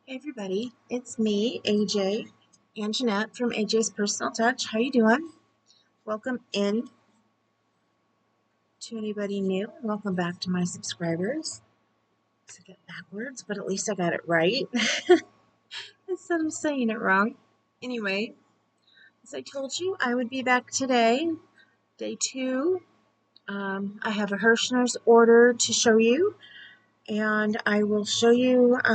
Hey everybody, it's me, AJ, and Jeanette from AJ's Personal Touch. How you doing? Welcome in to anybody new. Welcome back to my subscribers. I get backwards, but at least I got it right instead of saying it wrong. Anyway, as I told you, I would be back today, day 2. I have a Herrschners order to show you, and I will show you what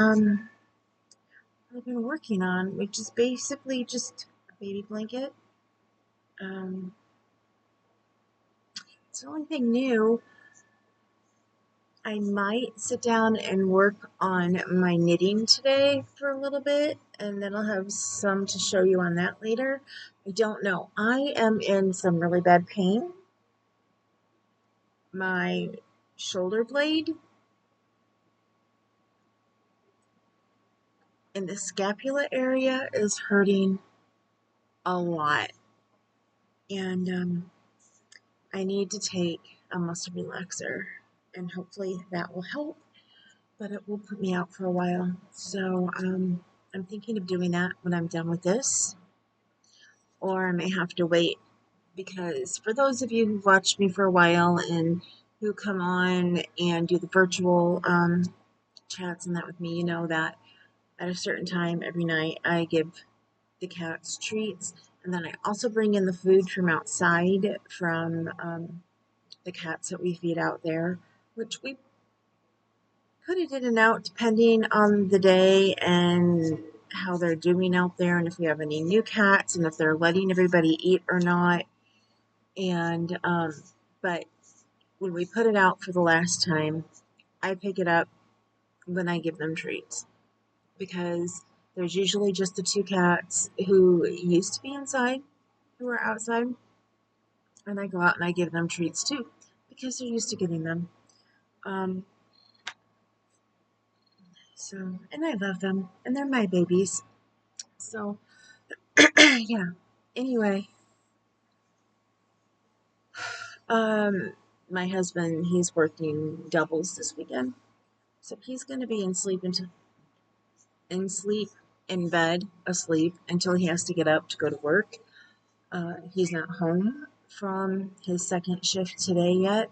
I've been working on, which is basically just a baby blanket. It's the only thing new. I might sit down and work on my knitting today for a little bit, and then I'll have some to show you on that later. I don't know. I am in some really bad pain. My shoulder blade in the scapula area is hurting a lot, and I need to take a muscle relaxer, and hopefully that will help, but it will put me out for a while. So I'm thinking of doing that when I'm done with this, or I may have to wait, because for those of you who've watched me for a while and who come on and do the virtual chats and that with me, you know that at a certain time every night I give the cats treats, and then I also bring in the food from outside from the cats that we feed out there, which we put it in and out depending on the day and how they're doing out there, and if we have any new cats and if they're letting everybody eat or not. And but when we put it out for the last time, I pick it up when I give them treats, because there's usually just the 2 cats who used to be inside who are outside, and I go out and I give them treats too, because they're used to getting them. And I love them, and they're my babies. So, yeah. Anyway, my husband, he's working doubles this weekend, so he's going to be in bed, asleep until he has to get up to go to work. He's not home from his second shift today yet,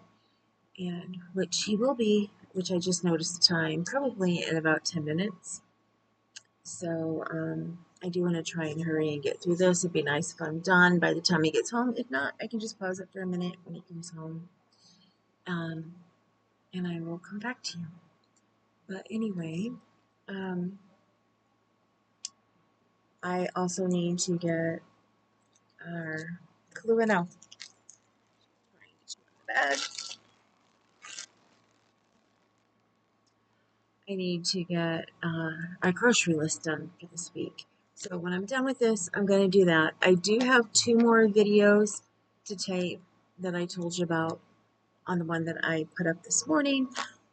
and which he will be, which I just noticed the time, probably in about 10 minutes. So I do want to try and hurry and get through this. It'd be nice if I'm done by the time he gets home. If not, I can just pause it for a minute when he comes home, and I will come back to you. But anyway, I also need to get our Clue out. I need to get our grocery list done for this week. So when I'm done with this, I'm going to do that. I do have 2 more videos to tape that I told you about on the one that I put up this morning,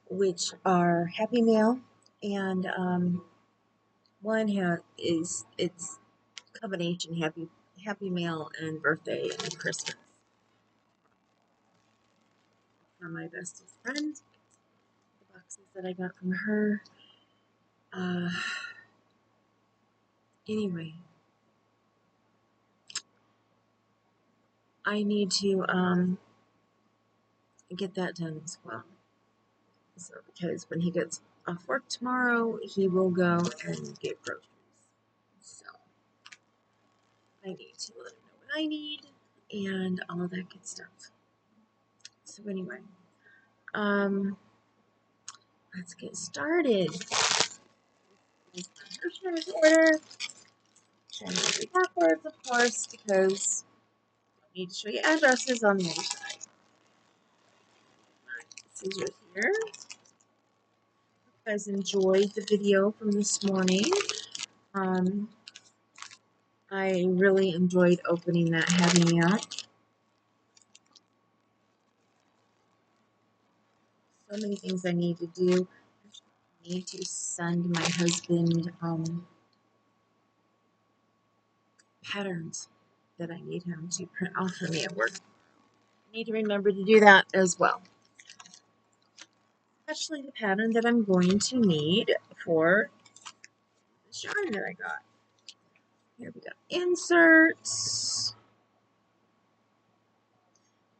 which are Happy Mail, and one it's combination Happy Mail and birthday and Christmas from my bestest friend. The boxes that I got from her. Anyway, I need to get that done as well. So, because when he gets off work tomorrow, he will go and get groceries. So I need to let him know what I need and all of that good stuff. So anyway, let's get started. Here's my Herrschners order. Trying to be backwards, of course, because I need to show you addresses on the other side. Scissors here. Hope you guys enjoyed the video from this morning. I really enjoyed opening that Happy Meal. So many things I need to do. I need to send my husband patterns that I need him to print off for me at work. I need to remember to do that as well. Especially the pattern that I'm going to need for yarn that I got. Here we go. Inserts.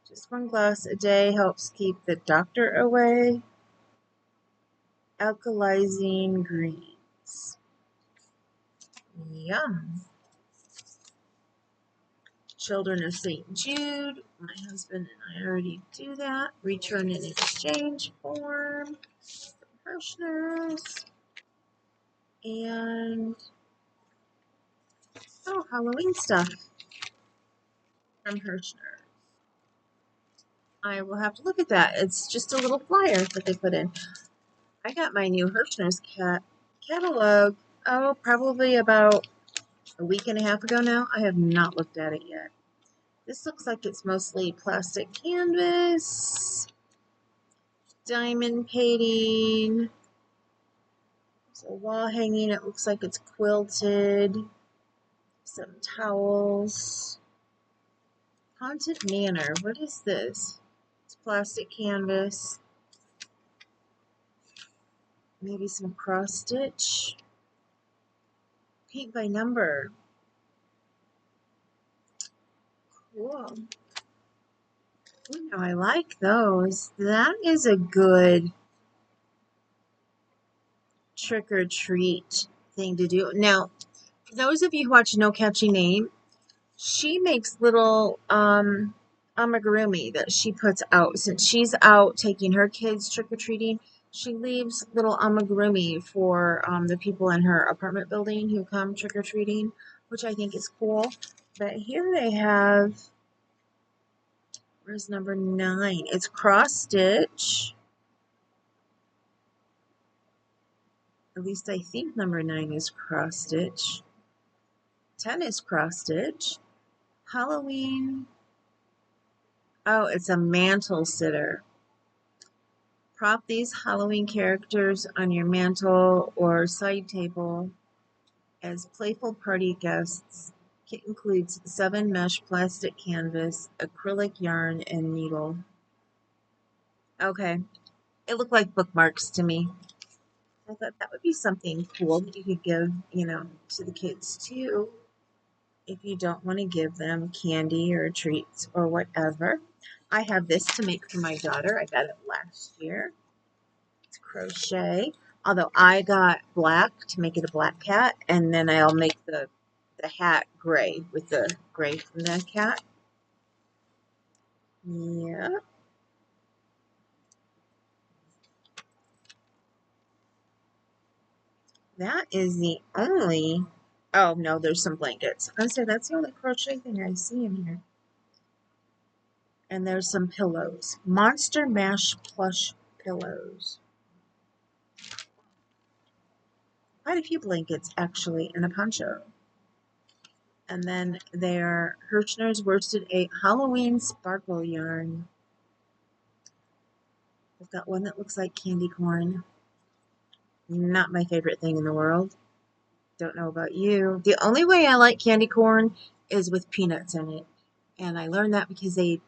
Just 1 glass a day helps keep the doctor away. Alkalizing greens. Yum. Children of St. Jude. My husband and I already do that. Return and exchange form. Herrschners. And Halloween stuff from Herrschners. I will have to look at that. It's just a little flyer that they put in. I got my new Herrschners catalog, probably about a week and a half ago now. I have not looked at it yet. This looks like it's mostly plastic canvas, diamond painting, so wall hanging. It looks like it's quilted, some towels. Haunted Manor, what is this? It's plastic canvas. Maybe some cross stitch. Paint by number. Cool. I like those. That is a good trick or treat thing to do. Now, for those of you who watch No Catchy Name, she makes little amigurumi that she puts out. Since she's out taking her kids trick or treating, she leaves little amigurumi for the people in her apartment building who come trick or treating, which I think is cool. But here they have. Where's number 9? It's cross stitch. At least I think number 9 is cross stitch. 10 is cross stitch. Halloween. Oh, it's a mantle sitter. Prop these Halloween characters on your mantle or side table as playful party guests. Kit includes 7 mesh plastic canvas, acrylic yarn, and needle. Okay, it looked like bookmarks to me. I thought that would be something cool that you could give, to the kids too, if you don't want to give them candy or treats or whatever. I have this to make for my daughter. I got it last year. It's crochet. Although I got black to make it a black cat, and then I'll make the hat gray with the gray from the cat. Yeah. That is the only... Oh, no, there's some blankets. I say that's the only crochet thing I see in here. And there's some pillows. Monster Mash plush pillows. Quite a few blankets, actually, and a poncho. And then they're Herrschners Worsted 8 Halloween Sparkle Yarn. I've got one that looks like candy corn. Not my favorite thing in the world. Don't know about you. The only way I like candy corn is with peanuts in it. And I learned that because they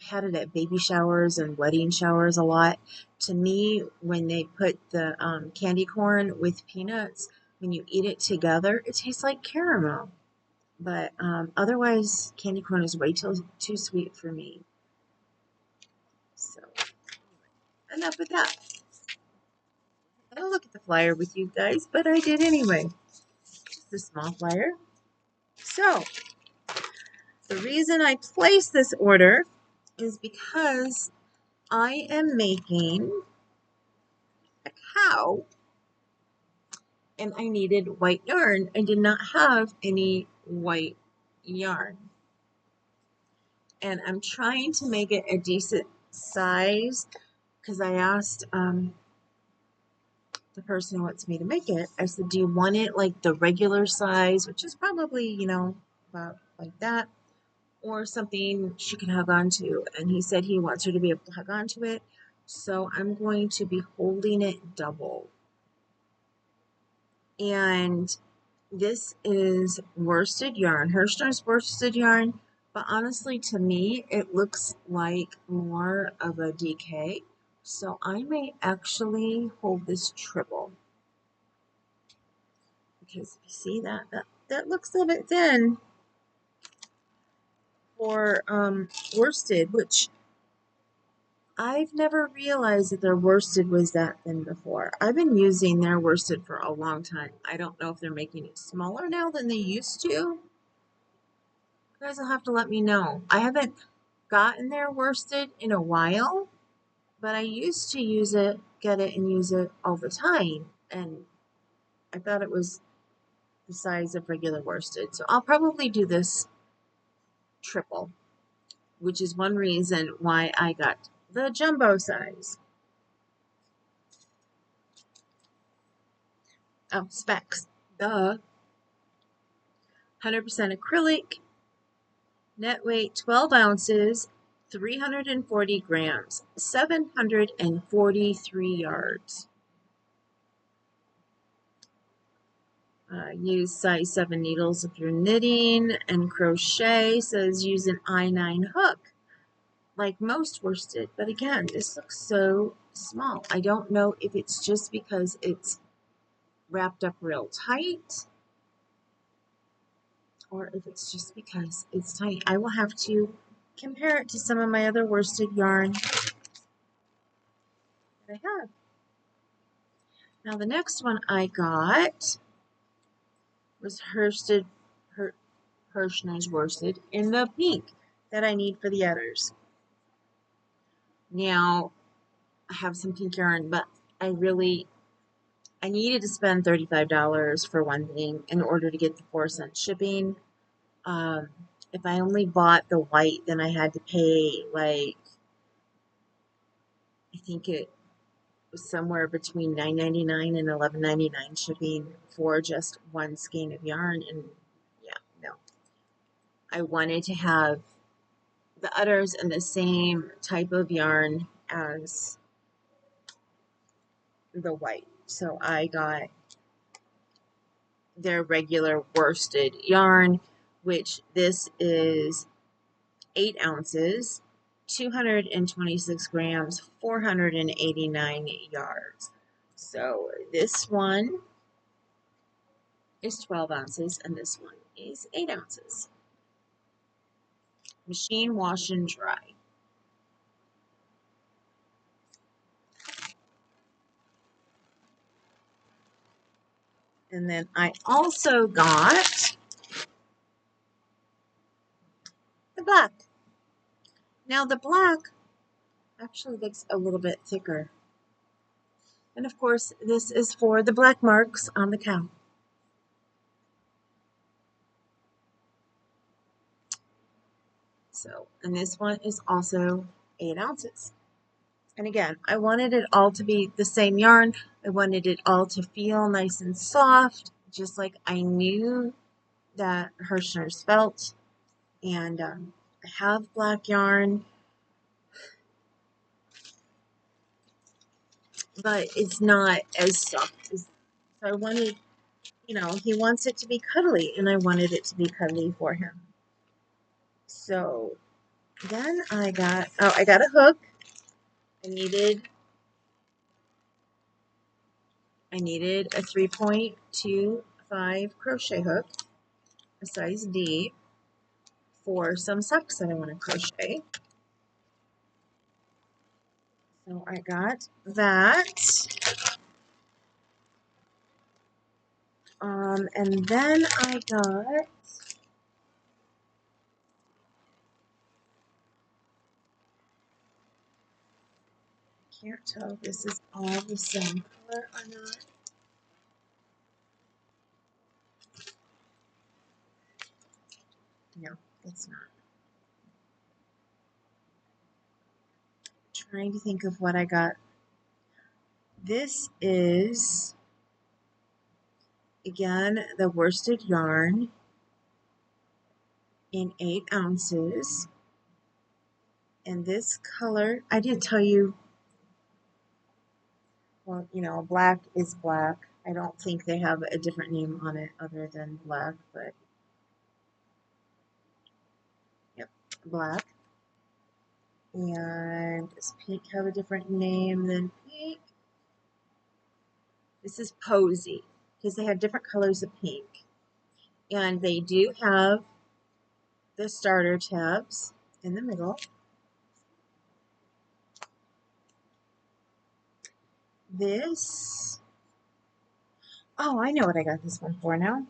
had it at baby showers and wedding showers a lot. To me, when they put the candy corn with peanuts, when you eat it together, it tastes like caramel. But otherwise, candy corn is way too sweet for me. So, enough with that. I don't look at the flyer with you guys, but I did anyway. Just a small flyer. So, the reason I placed this order is because I am making a cow and I needed white yarn. I did not have any white yarn. And I'm trying to make it a decent size because I asked the person who wants me to make it, I said, do you want it like the regular size, which is probably, about like that, or something she can hug onto? And he said he wants her to be able to hug onto it. So I'm going to be holding it double. And this is worsted yarn, Herrschners worsted yarn, but honestly to me it looks like more of a DK. So I may actually hold this triple. because you see that looks a little bit thin for worsted, which I've never realized that their worsted was that thin before. I've been using their worsted for a long time. I don't know if they're making it smaller now than they used to. You guys will have to let me know. I haven't gotten their worsted in a while, but I used to get it and use it all the time. And I thought it was the size of regular worsted. So I'll probably do this triple, which is one reason why I got the jumbo size. Oh, specs. Duh. 100% acrylic, net weight 12 ounces, 340 grams, 743 yards. Use size 7 needles if you're knitting, and crochet says use an I9 hook, like most worsted. But again, this looks so small. I don't know if it's just because it's wrapped up real tight, or if it's just because it's tiny. I will have to compare it to some of my other worsted yarn that I have. Now the next one I got was Herrschners worsted in the pink that I need for the others. Now I have some pink yarn, but I needed to spend $35 for one thing in order to get the 4-cent shipping. If I only bought the white, then I had to pay like, I think it was somewhere between $9.99 and $11.99 shipping for just one skein of yarn. And yeah, no. I wanted to have the others in the same type of yarn as the white. So I got their regular worsted yarn, which this is 8 ounces, 226 grams, 489 yards. So this one is 12 ounces and this one is 8 ounces. Machine wash and dry. And then I also got the black. Now the black actually looks a little bit thicker. And of course, this is for the black marks on the cow. So, and this one is also 8 ounces. And again, I wanted it all to be the same yarn. I wanted it all to feel nice and soft, just like I knew that Herrschners felt. And I have black yarn, but it's not as soft as, so I wanted, he wants it to be cuddly, and I wanted it to be cuddly for him. So then I got a hook. I needed a 3.25 crochet hook, a size D, for some socks that I want to crochet. So I got that. And then I got can't tell if this is all the same color or not. No, it's not. Trying to think of what I got. This is, again, the worsted yarn in 8 ounces. And this color, I did tell you, well, black is black. I don't think they have a different name on it other than black, but yep, black. And does pink have a different name than pink? This is Posy. because they have different colors of pink. And they do have the starter tabs in the middle. This, oh, I know what I got this one for now.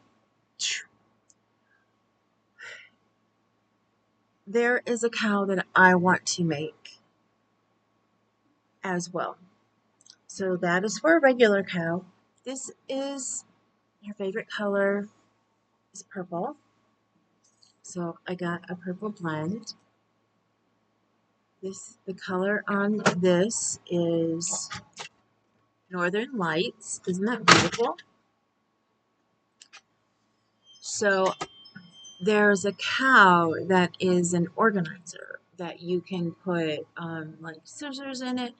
There is a cow that I want to make as well. So that is for a regular cow. This is her favorite color is purple. So I got a purple blend. The color on this is Northern Lights. Isn't that beautiful? So there's a cow that is an organizer that you can put like scissors in it.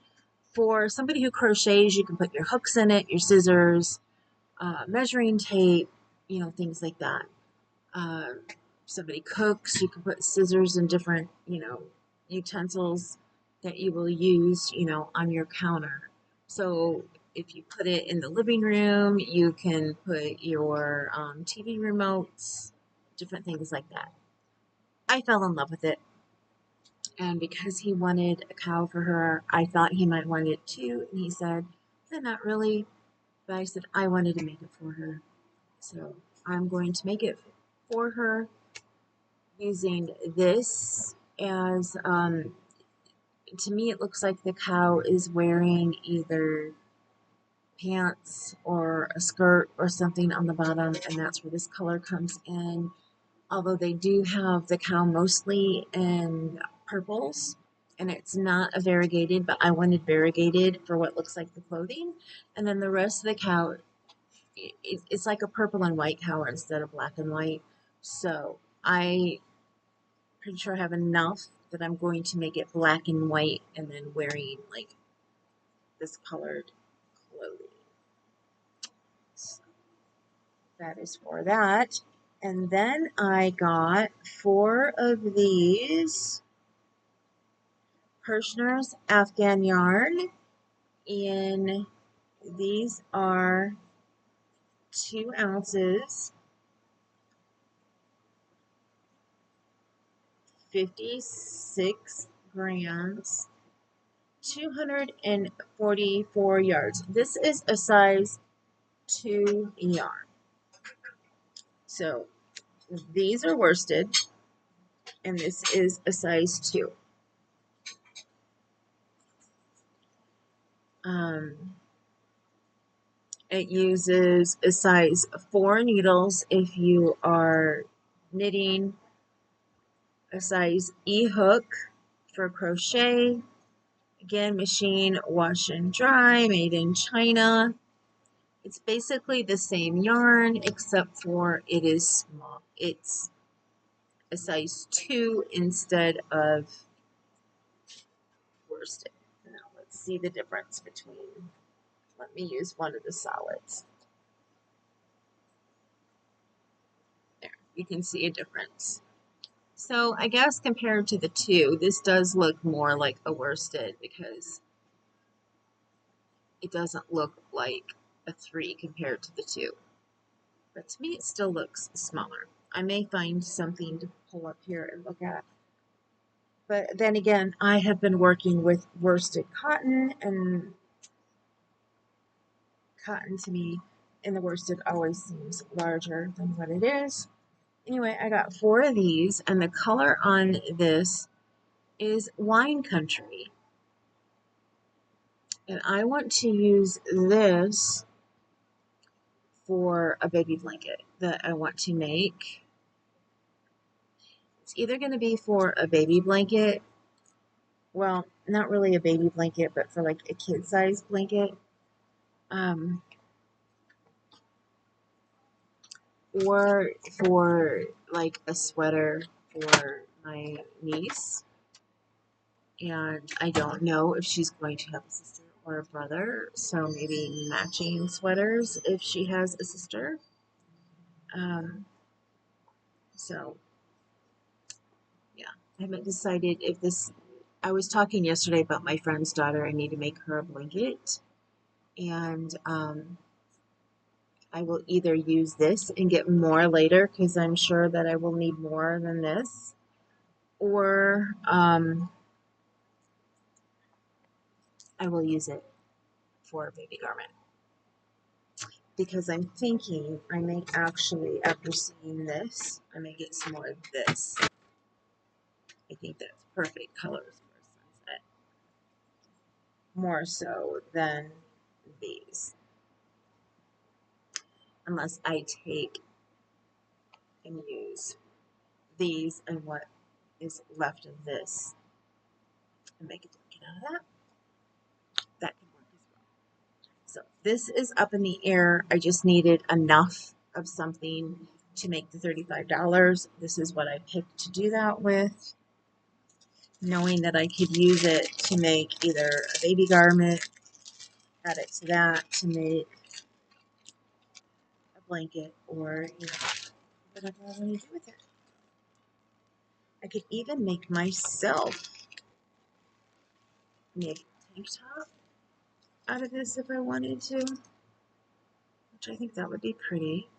For somebody who crochets, you can put your hooks in it, your scissors, measuring tape, things like that. Somebody cooks, you can put scissors and different, utensils that you will use, on your counter. So if you put it in the living room, you can put your TV remotes, different things like that. I fell in love with it. And because he wanted a cow for her, I thought he might want it too. And he said, not really. But I said, I wanted to make it for her. So I'm going to make it for her using this as, to me it looks like the cow is wearing either pants or a skirt or something on the bottom, and that's where this color comes in. Although they do have the cow mostly in purples, and it's not a variegated, but I wanted variegated for what looks like the clothing. And then the rest of the cow, it's like a purple and white cow instead of black and white. So I pretty sure I have enough that I'm going to make it black and white and then wearing like this colored clothing. So that is for that. And then I got 4 of these Herrschners Afghan yarn, and these are 2 ounces, 56 grams, 244 yards. This is a size 2 yarn. So these are worsted, and this is a size 2. It uses a size 4 needles if you are knitting, a size E hook for crochet. Again, machine, wash and dry, made in China. It's basically the same yarn except for it is small. It's a size 2 instead of worsted. Now let's see the difference between, let me use one of the solids. There, you can see a difference. So I guess compared to the 2, this does look more like a worsted because it doesn't look like a 3 compared to the 2. But to me it still looks smaller. I may find something to pull up here and look at. But then again, I have been working with worsted cotton, and cotton to me in the worsted always seems larger than what it is. Anyway, I got 4 of these, and the color on this is Wine Country. And I want to use this for a baby blanket that I want to make. It's either going to be for a baby blanket, well, not really a baby blanket, but for like a kid-sized blanket. Or for like a sweater for my niece. And I don't know if she's going to have a sister or a brother, so maybe matching sweaters if she has a sister. So yeah, I haven't decided if this, I was talking yesterday about my friend's daughter. I need to make her a blanket, and I will either use this and get more later because I'm sure that I will need more than this, or I will use it for a baby garment. Because I'm thinking I may actually, after seeing this, I may get some more of this. I think that's perfect colors for sunset. More so than these. Unless I take and use these and what is left of this and make a blanket out of that. That could work as well. So this is up in the air. I just needed enough of something to make the $35. This is what I picked to do that with, knowing that I could use it to make either a baby garment, add it to that to make a blanket, or whatever I want to do with it. I could even make myself make a tank top out of this if I wanted to, which I think that would be pretty.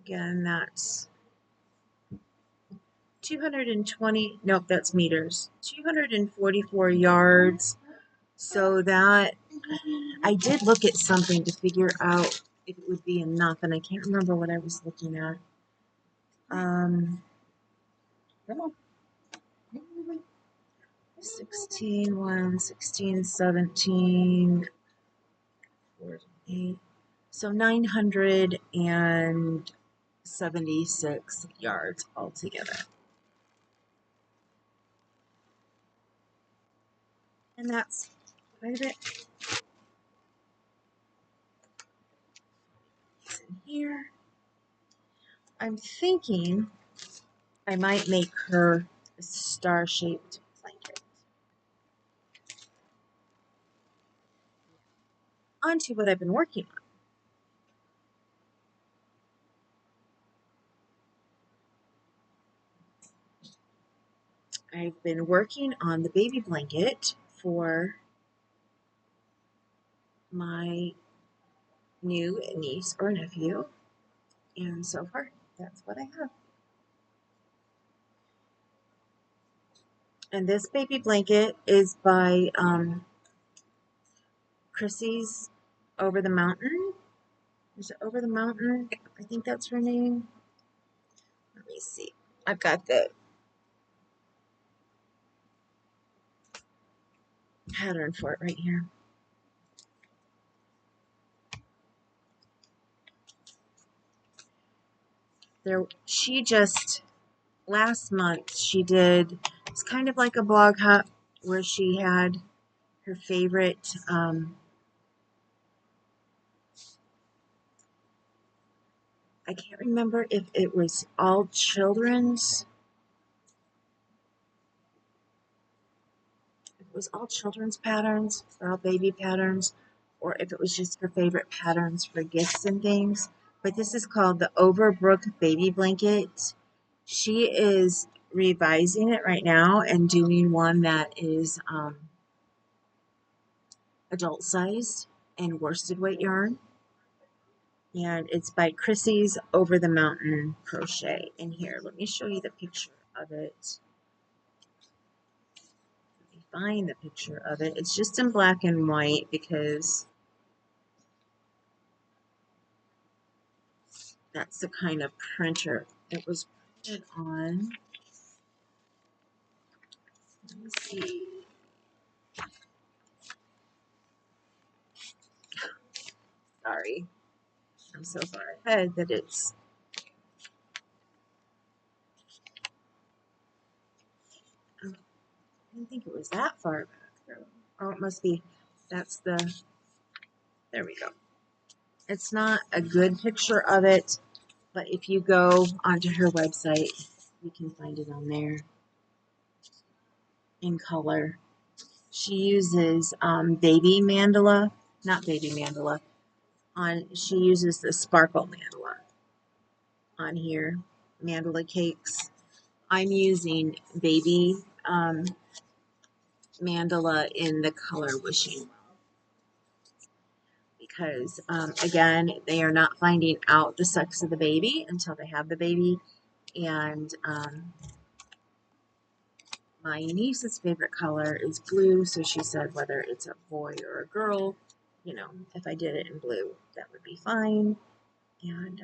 Again, that's 220, nope, that's meters, 244 yards. So that, I did look at something to figure out if it would be enough, and I can't remember what I was looking at. Come on. 16, 1, 16, 17, 48. So 976 yards altogether. And that's quite a bit. It's in here. I'm thinking I might make her a star-shaped blanket. Onto what I've been working on. I've been working on the baby blanket for my new niece or nephew, and so far that's what I have. And this baby blanket is by Chrissy's Over the Mountain. Is it Over the Mountain? I think that's her name. Let me see. I've got the pattern for it right here. She just, last month, she did, it's kind of like a blog hop where she had her favorite I can't remember if it was all children's. If it was all children's patterns, or all baby patterns, or if it was just her favorite patterns for gifts and things. But this is called the Overbrook Baby Blanket. She is revising it right now and doing one that is adult sized and worsted weight yarn. And it's by Chrissy's Over the Mountain Crochet. And here, let me show you the picture of it. Let me find the picture of it. It's just in black and white because that's the kind of printer it was printed on. Let me see. Sorry. I'm so far ahead that it's... I didn't think it was that far back. Oh, it must be. That's the... There we go. It's not a good picture of it, but if you go onto her website, you can find it on there in color. She uses baby mandala, not baby mandala. She uses the sparkle mandala on here, mandala cakes. I'm using baby mandala in the color Wishing Well because, again, they are not finding out the sex of the baby until they have the baby. And my niece's favorite color is blue, so she said whether it's a boy or a girl, you know, if I did it in blue, that would be fine. And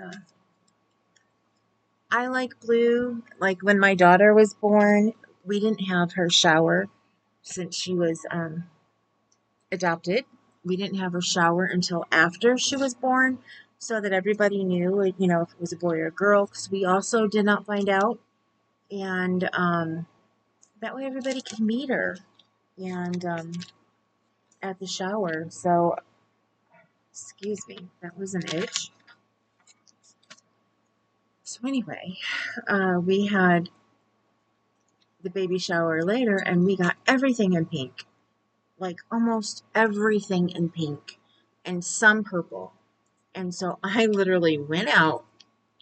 I like blue. Like when my daughter was born, we didn't have her shower since she was adopted. We didn't have her shower until after she was born so that everybody knew, you know, if it was a boy or a girl, because we also did not find out. And that way everybody could meet her and at the shower. So, excuse me, that was an itch. So anyway, we had the baby shower later and we got everything in pink. Like almost everything in pink and some purple. And so I literally went out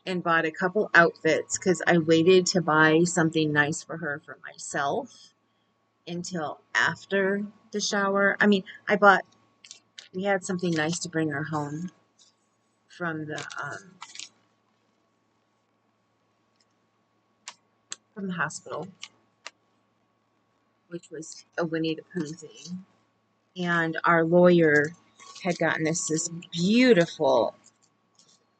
and bought a couple outfits because I waited to buy something nice for her for myself until after the shower. I mean, we had something nice to bring her home from the hospital, which was a Winnie the Pooh thing. And our lawyer had gotten us this beautiful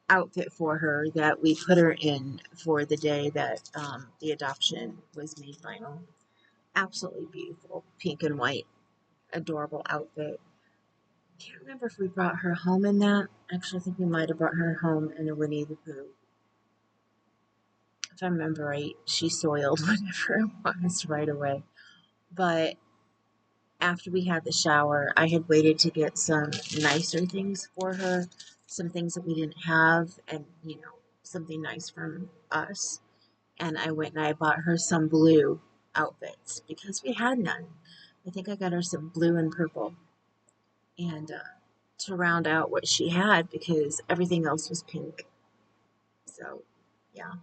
outfit for her that we put her in for the day that the adoption was made final. Absolutely beautiful, pink and white, adorable outfit. Can't remember if we brought her home in that. Actually, I think we might have brought her home in a Winnie the Pooh. If I remember right, she soiled whatever it was right away. But after we had the shower, I had waited to get some nicer things for her, some things that we didn't have, and, you know, something nice from us. And I went and I bought her some blue outfits because we had none. I think I got her some blue and purple. And to round out what she had because everything else was pink. So, yeah.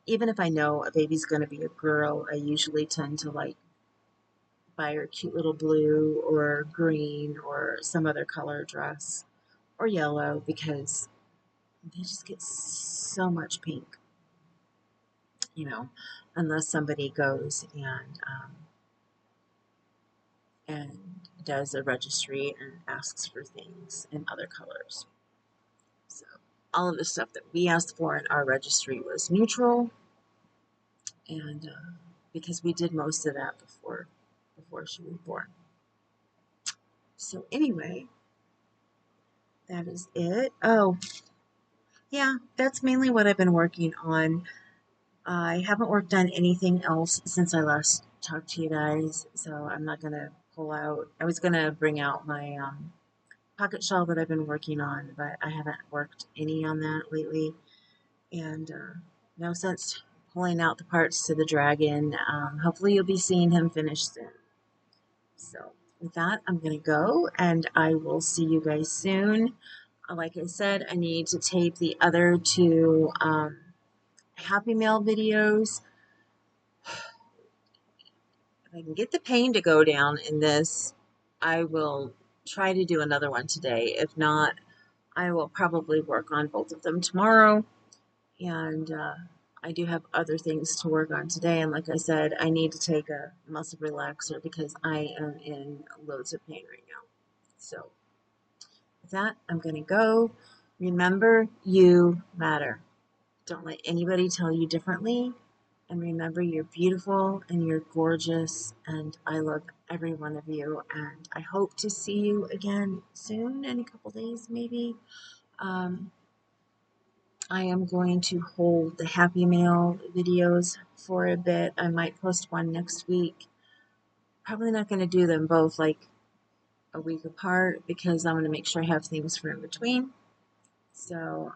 Even if I know a baby's going to be a girl, I usually tend to like buy her cute little blue or green or some other color dress or yellow because they just get so much pink, you know, unless somebody goes and does a registry and asks for things in other colors. So all of the stuff that we asked for in our registry was neutral, and because we did most of that before she was born. So anyway, that is it. Oh, yeah, that's mainly what I've been working on. I haven't worked on anything else since I last talked to you guys, so I'm not gonna pull out. I was gonna bring out my pocket shell that I've been working on, but I haven't worked any on that lately. And no sense pulling out the parts to the dragon. Hopefully you'll be seeing him finish soon. So with that, I'm going to go and I will see you guys soon. Like I said, I need to tape the other two Happy Mail videos. If I can get the pain to go down in this, I will try to do another one today. If not, I will probably work on both of them tomorrow. And I do have other things to work on today. And like I said, I need to take a muscle relaxer because I am in loads of pain right now. So with that, I'm going to go. Remember, you matter. Don't let anybody tell you differently. And remember, you're beautiful and you're gorgeous. And I love every one of you. And I hope to see you again soon, in a couple days maybe. I am going to hold the Happy Mail videos for a bit. I might post one next week. Probably not going to do them both like a week apart because I want to make sure I have things for in between. So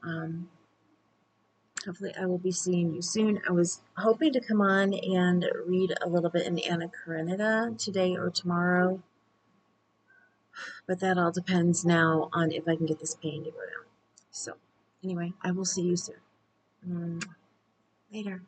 hopefully I will be seeing you soon. I was hoping to come on and read a little bit in Anna Karenina today or tomorrow, but that all depends now on if I can get this pain to go down. So anyway, I will see you soon. Later.